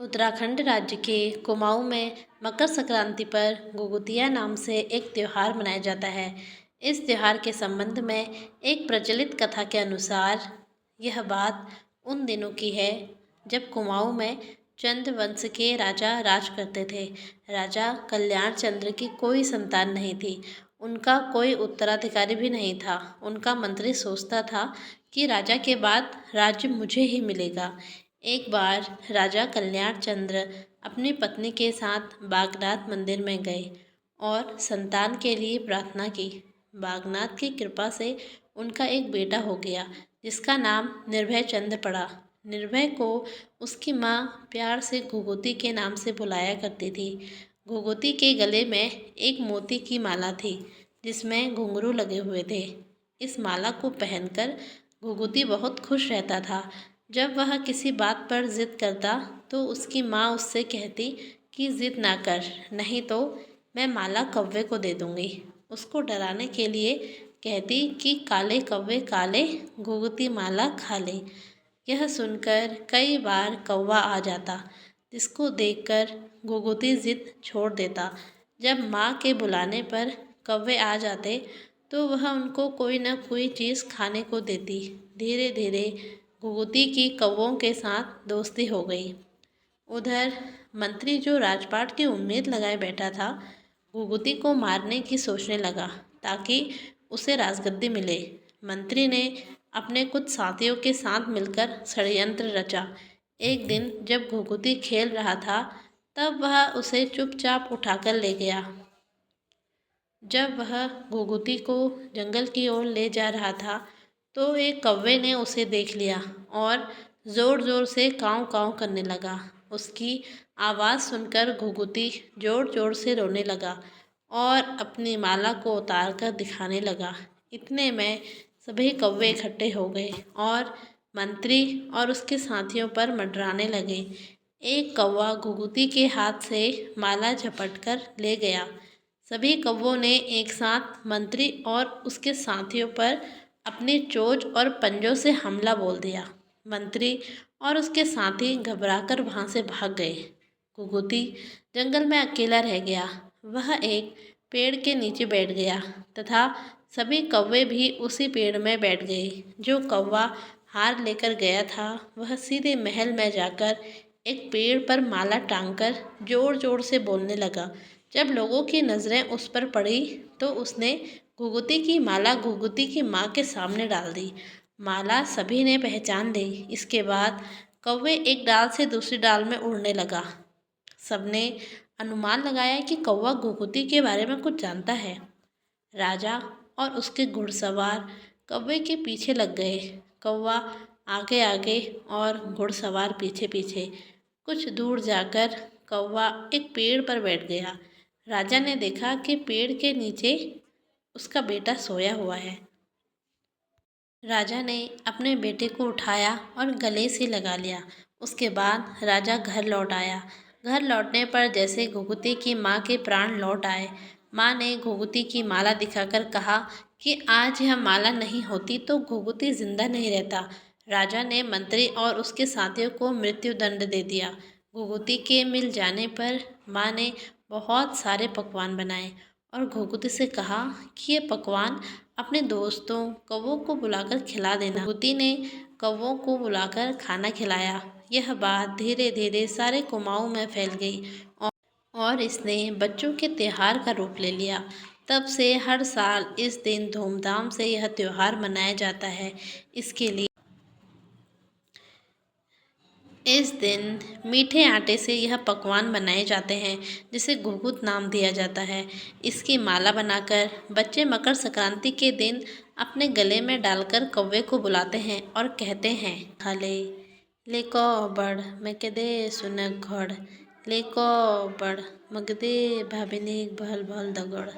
उत्तराखंड राज्य के कुमाऊं में मकर संक्रांति पर घुघुतिया नाम से एक त्यौहार मनाया जाता है। इस त्यौहार के संबंध में एक प्रचलित कथा के अनुसार यह बात उन दिनों की है जब कुमाऊं में चंद वंश के राजा राज करते थे। राजा कल्याण चंद्र की कोई संतान नहीं थी। उनका कोई उत्तराधिकारी भी नहीं था। उनका मंत्री सोचता था कि राजा के बाद राज्य मुझे ही मिलेगा। एक बार राजा कल्याण चंद्र अपनी पत्नी के साथ बागनाथ मंदिर में गए और संतान के लिए प्रार्थना की। बागनाथ की कृपा से उनका एक बेटा हो गया जिसका नाम निर्भय चंद्र पड़ा। निर्भय को उसकी माँ प्यार से घुघुती के नाम से बुलाया करती थी। घुघुती के गले में एक मोती की माला थी जिसमें घुंघरू लगे हुए थे। इस माला को पहनकर घुघुती बहुत खुश रहता था। जब वह किसी बात पर जिद करता तो उसकी माँ उससे कहती कि जिद ना कर, नहीं तो मैं माला कौवे को दे दूँगी। उसको डराने के लिए कहती कि काले कौवे काले, घुघुती माला खा ले। यह सुनकर कई बार कौवा आ जाता जिसको देखकर घुघुती जिद छोड़ देता। जब माँ के बुलाने पर कौवे आ जाते तो वह उनको कोई न कोई चीज़ खाने को देती। धीरे धीरे घुघुती की कौवों के साथ दोस्ती हो गई। उधर मंत्री जो राजपाट की उम्मीद लगाए बैठा था, घुघुती को मारने की सोचने लगा ताकि उसे राजगद्दी मिले। मंत्री ने अपने कुछ साथियों के साथ मिलकर षड्यंत्र रचा। एक दिन जब घुघुती खेल रहा था तब वह उसे चुपचाप उठाकर ले गया। जब वह घुघुती को जंगल की ओर ले जा रहा था तो एक कौवे ने उसे देख लिया और ज़ोर ज़ोर से काँव काँव करने लगा। उसकी आवाज़ सुनकर घुघुती ज़ोर ज़ोर से रोने लगा और अपनी माला को उतार कर दिखाने लगा। इतने में सभी कौवे इकट्ठे हो गए और मंत्री और उसके साथियों पर मंडराने लगे। एक कौवा घुघुती के हाथ से माला झपट कर ले गया। सभी कौवों ने एक साथ मंत्री और उसके साथियों पर अपनी चोंच और पंजों से हमला बोल दिया। मंत्री और उसके साथी घबराकर वहाँ से भाग गए। घुघुती जंगल में अकेला रह गया। वह एक पेड़ के नीचे बैठ गया तथा सभी कौवे भी उसी पेड़ में बैठ गए। जो कौवा हार लेकर गया था वह सीधे महल में जाकर एक पेड़ पर माला टांगकर जोर जोर से बोलने लगा। जब लोगों की नज़रें उस पर पड़ी तो उसने घुघुती की माला घुघुती की माँ के सामने डाल दी। माला सभी ने पहचान ली। इसके बाद कौवे एक डाल से दूसरी डाल में उड़ने लगा। सबने अनुमान लगाया कि कौवा घुघुती के बारे में कुछ जानता है। राजा और उसके घुड़सवार कौवे के पीछे लग गए। कौवा आगे आगे और घुड़सवार पीछे पीछे। कुछ दूर जाकर कौवा एक पेड़ पर बैठ गया। राजा ने देखा कि पेड़ के नीचे उसका बेटा सोया हुआ है। राजा ने अपने बेटे को उठाया और गले से लगा लिया। उसके बाद राजा घर लौट आया। घर लौटने पर जैसे घुघुती की माँ के प्राण लौट आए। माँ ने घुघुती की माला दिखाकर कहा कि आज यह माला नहीं होती तो घुघुती जिंदा नहीं रहता। राजा ने मंत्री और उसके साथियों को मृत्यु दंड दे दिया। घुघुती के मिल जाने पर माँ ने बहुत सारे पकवान बनाए और घुघुती से कहा कि ये पकवान अपने दोस्तों कौवों को बुलाकर खिला देना। घुघुती ने कौवों को बुलाकर खाना खिलाया। यह बात धीरे धीरे सारे कुमाऊं में फैल गई और इसने बच्चों के त्योहार का रूप ले लिया। तब से हर साल इस दिन धूमधाम से यह त्योहार मनाया जाता है। इस दिन मीठे आटे से यह पकवान बनाए जाते हैं जिसे घुघुत नाम दिया जाता है। इसकी माला बनाकर बच्चे मकर संक्रांति के दिन अपने गले में डालकर कौवे को बुलाते हैं और कहते हैं खाले ले बड़ मकदे सुनक घोड़ ले बड़ मगदे भाभिनी भल भल दगड़।